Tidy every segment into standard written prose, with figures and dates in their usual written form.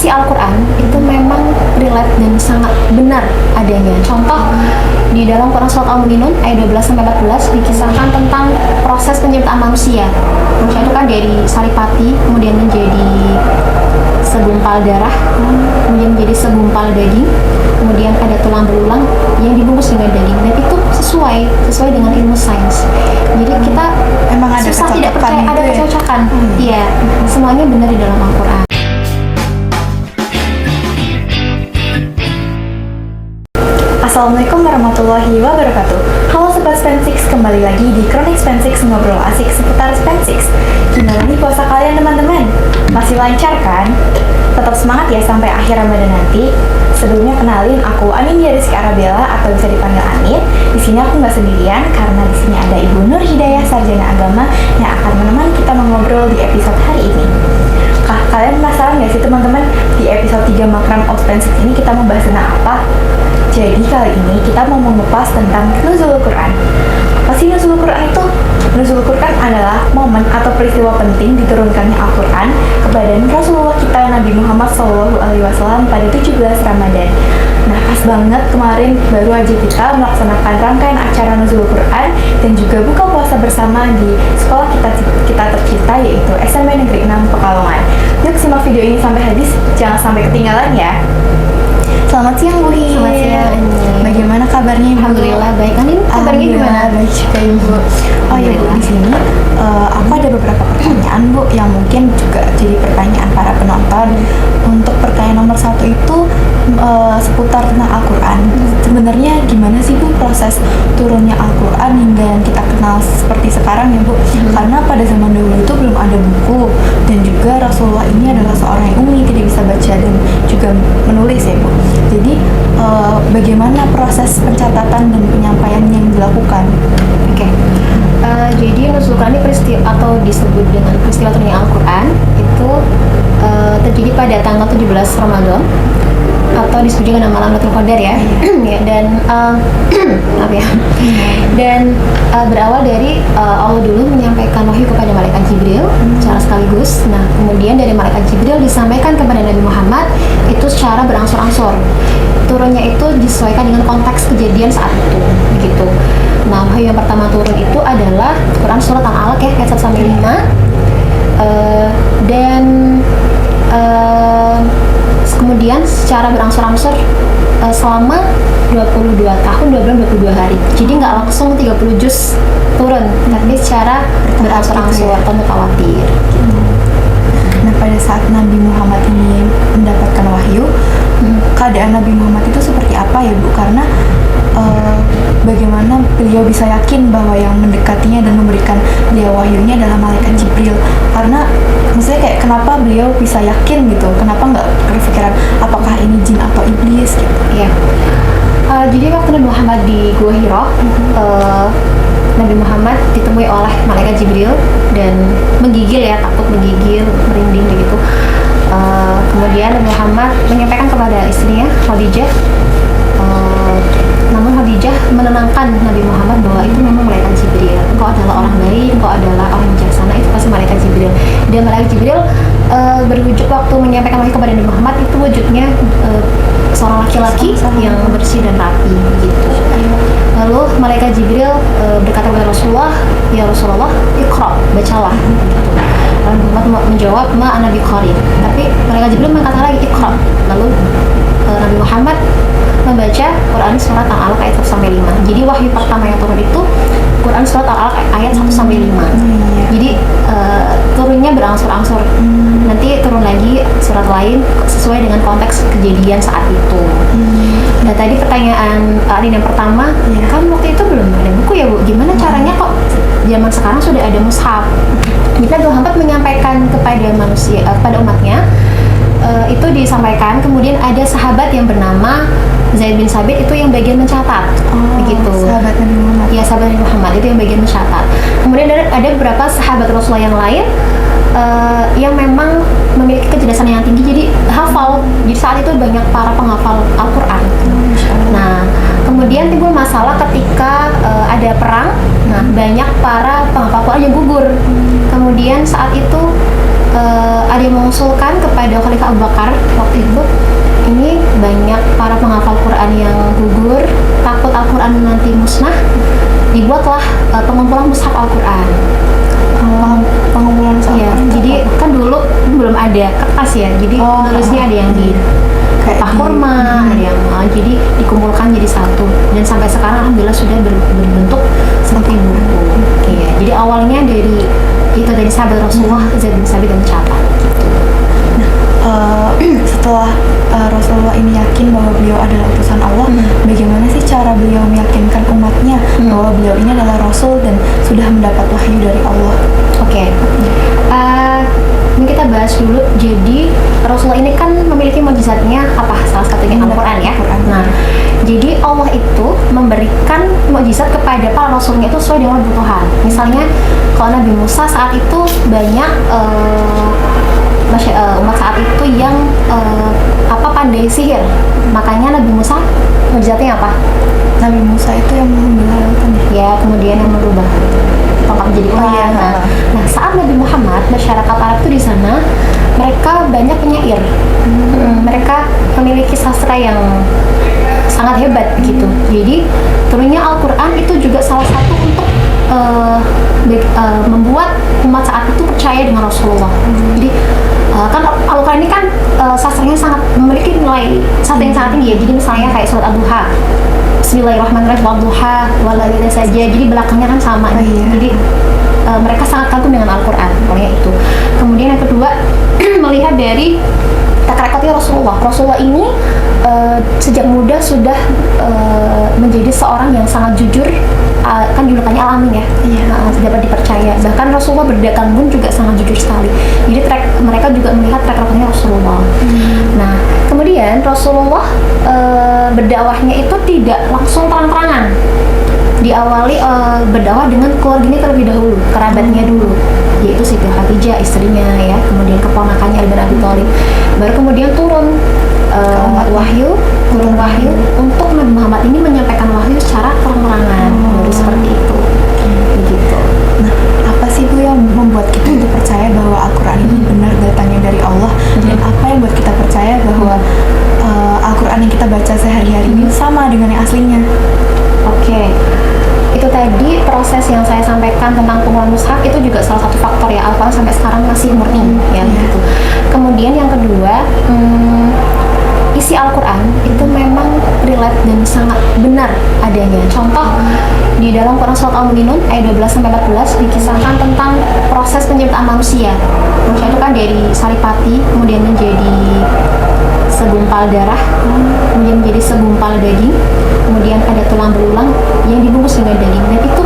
isi Al-Quran itu memang relate dan sangat benar adanya. Contoh di dalam Quran surat Al-Mu'minun ayat 12-14 dikisahkan tentang proses penciptaan manusia. Manusia itu kan dari saripati, kemudian menjadi segumpal darah, kemudian menjadi segumpal daging, kemudian ada tulang belulang yang dibungkus dengan daging, dan itu sesuai dengan ilmu sains. Jadi kita emang ada susah tidak percaya kecocokan ada gitu ya? kecocokan. Iya, semuanya benar di dalam Al-Quran. Assalamualaikum warahmatullahi wabarakatuh. Halo Sobat Span6, kembali lagi di Kronik Span6 ngobrol asik seputar Span6. Gimana nih puasa kalian teman-teman? Masih lancar kan? Tetap semangat ya sampai akhir Ramadan nanti. Sebelumnya kenalin, aku Anindya Rizky Arabella atau bisa dipanggil Anit. Di sini aku nggak sendirian karena di sini ada Ibu Nur Hidayah Sarjana Agama yang akan menemani kita mengobrol di episode hari ini. Kalian penasaran nggak sih teman-teman, di episode 3 Makram of Span6 ini kita mau bahas tentang apa? Jadi kali ini kita mau mengupas tentang Nuzulul Quran. Apa sih Nuzulul Quran itu? Nuzulul Quran adalah momen atau peristiwa penting diturunkannya Al-Quran kepada Rasulullah kita Nabi Muhammad SAW pada 17 Ramadan. Nah, pas banget kemarin baru aja kita melaksanakan rangkaian acara Nuzulul Quran dan juga buka puasa bersama di sekolah kita tercinta, yaitu SMP Negeri 6 Pekalongan. Yuk simak video ini sampai habis, jangan sampai ketinggalan ya. Selamat siang Bu Hi. Selamat siang. Bagaimana kabarnya Ibu? Alhamdulillah baik. Kanin kabarnya gimana? Baik juga Ibu. Oh iya Bu, di sini aku ada beberapa pertanyaan Bu yang mungkin juga jadi pertanyaan para penonton. Untuk pertanyaan nomor 1 itu seputar tentang Al-Quran. Sebenarnya gimana sih Bu proses turunnya Al-Quran hingga yang kita kenal seperti sekarang ya Bu? Karena pada zaman dahulu itu belum ada buku, dan juga Rasulullah ini adalah seorang yang ummi, tidak bisa baca dan juga menulis ya Bu. Jadi bagaimana proses pencatatan dan penyampaian yang dilakukan? Oke. Jadi Nuzulul Quran ini peristiwa atau disebut dengan peristiwa turunnya Al-Quran itu terjadi pada tanggal 17 Ramadan atau disebut juga nama Lailatul Qadar ya. Ya, dan maaf ya. Dan berawal dari Allah dulu menyampaikan wahyu kepada malaikat Jibril secara sekaligus. Nah, kemudian dari malaikat Jibril disampaikan kepada Nabi Muhammad itu secara berangsur-angsur. Turunnya itu disesuaikan dengan konteks kejadian saat itu, begitu. Nah, wahyu yang pertama turun itu adalah Quran surat Al-Alaq ya, ayat 1-5. Dan kemudian secara berangsur-angsur selama 22 tahun, 2 bulan, 22 hari. Jadi nggak langsung 30 juz turun, tapi secara berangsur-angsur atau mutawatir. Nah, pada saat Nabi Muhammad ini mendapatkan wahyu, keadaan Nabi Muhammad itu seperti apa ya Bu? Karena bagaimana beliau bisa yakin bahwa yang mendekatinya dan memberikan beliau wahyunya adalah malaikat Jibril? Karena maksudnya kayak kenapa beliau bisa yakin gitu? Kenapa nggak berpikiran apakah ini jin atau iblis gitu? Ya. Jadi waktu Nabi Muhammad di Gua Hira, Nabi Muhammad ditemui oleh malaikat Jibril dan menggigil ya, takut menggigil, merinding begitu. Kemudian Nabi Muhammad menyampaikan kepada istrinya Khadijah, namun Khadijah menenangkan Nabi Muhammad bahwa itu memang malaikat Jibril. Engkau adalah orang baik, engkau adalah orang bijaksana, itu pasti malaikat Jibril. Dan malaikat Jibril berwujud waktu menyampaikan wahyu kepada Nabi Muhammad itu wujudnya seorang laki-laki yang bersih dan rapi gitu. Lalu malaikat Jibril berkata kepada Rasulullah, ya Rasulullah, iqra, bacalah. Lalu Muhammad menjawab, ma ana biqari. Tapi malaikat Jibril mengatakan lagi iqra. Lalu Nabi Muhammad membaca Quran surat Al-Alaq ayat 1-5. Jadi wahyu pertama yang turun itu Quran surat Al-Alaq ayat 1-5. Jadi turunnya berangsur-angsur. Nanti turun lagi surat lain sesuai dengan konteks kejadian saat itu. Nah, tadi pertanyaan yang pertama, kan waktu itu belum ada buku ya Bu. Gimana caranya kok zaman sekarang sudah ada mushaf? Kita Muhammad menyampaikan kepada manusia, kepada umatnya, itu disampaikan. Kemudian ada sahabat yang bernama Zaid bin Sabit itu yang bagian mencatat, begitu. Sahabat Nabi Muhammad. Ya, sahabat Nabi Muhammad itu yang bagian mencatat. Kemudian ada beberapa sahabat Rasulullah yang lain yang memang memiliki kecerdasan yang tinggi, jadi hafal. Jadi saat itu banyak para penghafal Al-Quran. Nah, kemudian timbul masalah ketika ada perang. Nah, banyak para penghafal Quran yang gugur. Kemudian saat itu ada yang mengusulkan kepada Khalifah Abu Bakar waktu itu, ini banyak para penghafal Quran yang gugur, takut Al-Quran nanti musnah, dibuatlah pengumpulan mushaf Al-Quran. Pengumpulan mushaf. Iya, jadi kan dulu belum ada kertas ya, jadi nulisnya ada yang di kotak kurma, ada yang jadi dikumpulkan jadi satu, dan sampai sekarang alhamdulillah sudah berbentuk seperti buku. Iya, jadi awalnya dari itu dari sahabat Rasulullah Zaid bin Sabit dan mencatat. Setelah Rasulullah ini yakin bahwa beliau adalah utusan Allah, bagaimana sih cara beliau meyakinkan umatnya bahwa beliau ini adalah Rasul dan sudah mendapat wahyu dari Allah? Oke. Ini kita bahas dulu. Jadi Rasulullah ini kan memiliki mukjizatnya apa? Salah satunya Al-Quran ya. Nah, jadi Allah itu memberikan mukjizat kepada para rasulnya itu sesuai dengan kebutuhan. Misalnya kalau Nabi Musa saat itu banyak umat saat itu yang pandai sihir. Makanya Nabi Musa mukjizatnya apa? Nabi Musa itu yang membelah lautan ya, kemudian yang merubah tongkat menjadi ular. Nah, saat Nabi Muhammad, masyarakat Arab itu di sana mereka banyak penyair. Mereka memiliki sastra yang sangat hebat gitu. Jadi turunnya Al-Quran itu juga salah satu untuk membuat umat saat itu percaya dengan Rasulullah. Jadi kan Al-Quran ini kan sastranya sangat memiliki nilai sastra yang sangat tinggi ya. Jadi misalnya kayak surat Ad-Duha, Bismillahirrahmanirrahim, Wadduha, walayli saja. Jadi belakangnya kan sama. Jadi mereka sangat kagum dengan Al-Quran. Pokoknya itu. Kemudian yang kedua melihat dari rekodnya Rasulullah. Rasulullah ini sejak muda sudah menjadi seorang yang sangat jujur, kan julukannya Alamin ya, dapat dipercaya. Bahkan Rasulullah berdagang pun juga sangat jujur sekali. Jadi mereka juga melihat rekodnya Rasulullah. Nah, kemudian Rasulullah berdakwahnya itu tidak langsung terang-terangan. Diawali berdakwah dengan keluarganya terlebih dahulu, kerabatnya dulu, yaitu Siti Khadijah istrinya ya, kemudian keponakannya Ali bin Abi Thalib. Baru kemudian turun wahyu untuk Nabi Muhammad ini menyampaikan wahyu secara terang-terangan. Baru seperti itu. Begitu. Nah, apa sih Bu yang membuat kita itu percaya bahwa Al-Quran ini benar datangnya dari Allah, dan apa yang membuat kita percaya bahwa Al-Quran yang kita baca sehari-hari ini sama dengan yang aslinya? Oke, itu tadi proses yang saya sampaikan tentang pengumpulan mushaf itu juga salah satu faktor ya, Al-Quran sampai sekarang masih murni ya gitu. Kemudian yang kedua, isi Al-Quran itu memang relate dan sangat benar adanya. Contoh di dalam Quran surat Al-Mu'minun ayat 12-14 dikisahkan tentang proses penciptaan manusia. Manusia itu kan dari saripati, kemudian menjadi segumpal darah, kemudian menjadi segumpal daging, kemudian ada tulang belulang yang dibungkus dengan daging, dan itu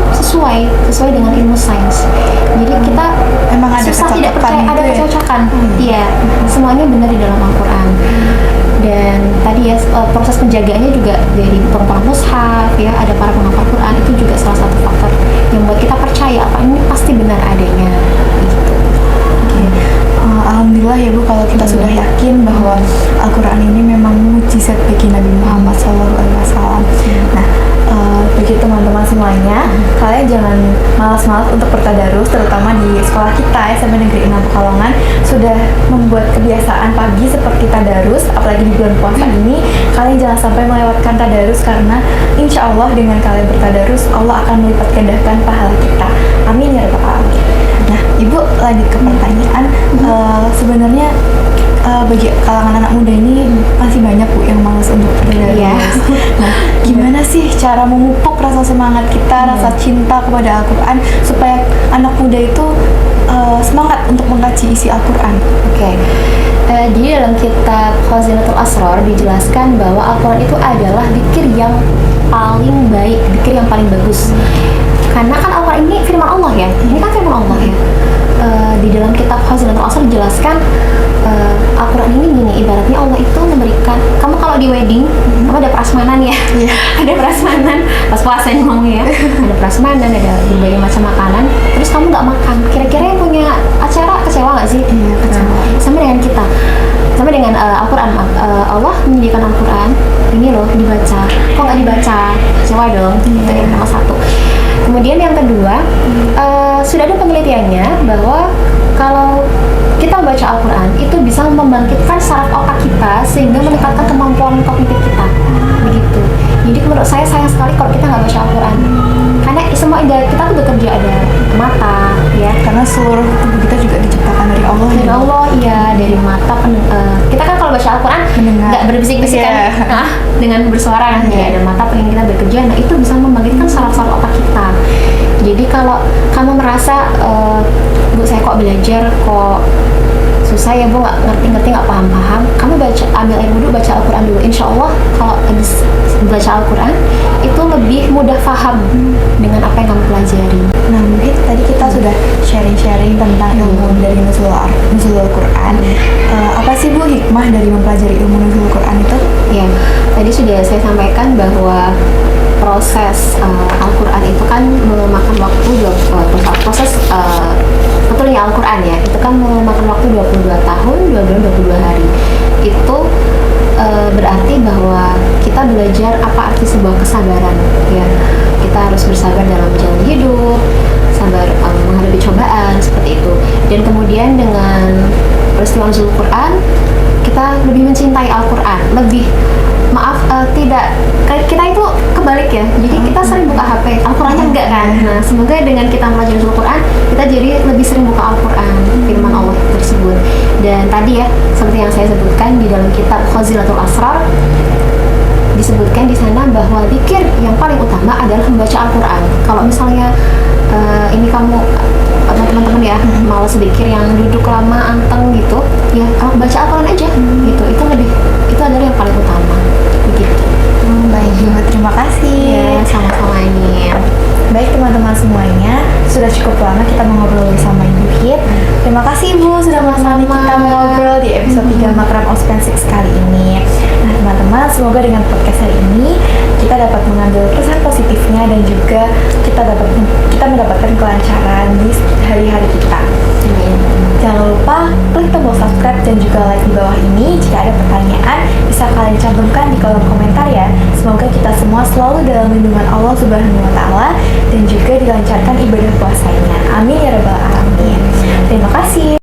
sesuai dengan ilmu sains. Jadi kita emang ada susah tidak percaya ada kecocokan. Iya, semuanya benar di dalam Al-Quran. Dan tadi ya proses penjagaannya juga dari pengumpulan mushaf ya, ada para penghafal Quran, itu juga salah satu faktor yang membuat kita percaya apa ini pasti benar adanya gitu. Alhamdulillah ya Bu, kalau kita sudah yakin bahwa Al-Quran ini memang mukjizat bagi Nabi Muhammad SAW. Nah, bagi teman-teman semuanya, kalian jangan malas-malas untuk bertadarus, terutama di sekolah kita SMP Negeri 6 Pekalongan sudah membuat kebiasaan pagi seperti tadarus. Apalagi di bulan puasa ini, kalian jangan sampai melewatkan tadarus, karena insya Allah dengan kalian bertadarus, Allah akan melipat gandakan pahala kita. Amin ya rabbal alamin. Nah, Ibu lanjut ke pertanyaan. Sebenarnya bagi kalangan anak muda ini masih banyak Bu yang malas untuk bertadarus. Nah, gimana sih cara memupuk rasa semangat kita, rasa cinta kepada Al-Quran supaya anak muda itu semangat untuk mengkaji isi Al-Quran? Oke. Jadi dalam kitab Khazinatul Asrar dijelaskan bahwa Al-Quran itu adalah zikir yang paling baik, zikir yang paling bagus. Karena kan Al-Quran ini firman Allah ya, ini kan firman Allah ya. Di dalam kitab Khazinatul Asrar dijelaskan Al-Quran ini gini, ibaratnya Allah itu memberikan, kamu kalau di wedding, kamu ada prasmanan ya, ada prasmanan, pas puasa ngomongnya ya, ada prasmanan, ada berbagai macam makanan, terus kamu nggak makan, kira-kira yang punya acara kecewa nggak sih? Iya, kecewa. Sama dengan kita, sama dengan Al-Quran, Allah menyediakan Al-Quran, ini loh dibaca, kok nggak dibaca, kecewa dong, itu yang nomor satu. Kemudian yang kedua, sudah ada penelitiannya bahwa kalau kita membaca Al-Quran itu bisa membangkitkan saraf otak kita sehingga meningkatkan kemampuan kognitif kita. Begitu. Jadi menurut saya sayang sekali kalau kita nggak baca Al-Quran. Karena semua indera kita tuh bekerja, ada mata, ya. Karena seluruh tubuh kita juga diciptakan dari Allah. Dari Allah, iya, dari mata. Kita kan kalau baca Al-Quran Mendengar. nggak berbisik-bisik kan, Iya. dengan bersuara kan, ya. Ada mata pengen kita bekerja. Nah itu bisa membangkitkan saraf-saraf otak kita. Jadi kalau kamu merasa, Bu saya kok belajar kok susah ya Bu, nggak ngerti-ngerti, nggak paham-paham, kamu ambil air wudhu, baca Al-Quran dulu. Insya Allah kalau habis baca Al-Quran itu lebih mudah paham dengan apa yang kamu pelajari. Nah, mungkin tadi kita sudah sharing-sharing tentang ilmu dari nuzulul Quran. Apa sih Bu hikmah dari mempelajari ilmu nuzulul Quran itu? Ya, tadi sudah saya sampaikan bahwa proses Al-Quran itu kan memakan waktu proses betulnya Al-Quran ya, itu kan memakan waktu 22 tahun, 2 bulan, 22 hari. Itu berarti bahwa kita belajar apa arti sebuah kesabaran, ya. Kita harus bersabar dalam menjalani hidup, sabar menghadapi cobaan, seperti itu. Dan kemudian dengan peristiwa nuzul Quran, kita lebih mencintai Al-Quran, lebih tidak, kita itu kebalik ya, jadi kita sering buka HP, Al-Qurannya enggak kan. Nah semoga dengan kita belajar Al-Quran, kita jadi lebih sering buka Al-Quran, firman Allah tersebut. Dan tadi ya, seperti yang saya sebutkan di dalam kitab Khazilatul Asrar, disebutkan di sana bahwa zikir yang paling utama adalah membaca Al-Quran. Kalau misalnya ini kamu teman-teman ya malas zikir yang duduk lama anteng gitu, ya baca Al-Quran aja gitu, itu adalah yang paling utama begitu. Baik Bu, terima kasih. Ya, sama-sama ini. Baik teman-teman semuanya, sudah cukup lama kita mengobrol bersama Ibu Hit. Terima kasih Ibu sudah menemani kita mengobrol di episode 3 Makram Ospen 6 kali ini. Nah teman-teman, semoga dengan podcast hari ini kita dapat mengambil kesan positifnya dan juga kita mendapatkan kelancaran di hari-hari kita. Jangan lupa klik tombol subscribe dan juga like di bawah ini. Jika ada pertanyaan, bisa kalian cantumkan di kolom komentar ya. Semoga kita semua selalu dalam lindungan Allah Subhanahu wa Ta'ala dan juga dilancarkan ibadah puasanya. Amin ya rabbal alamin. Terima kasih.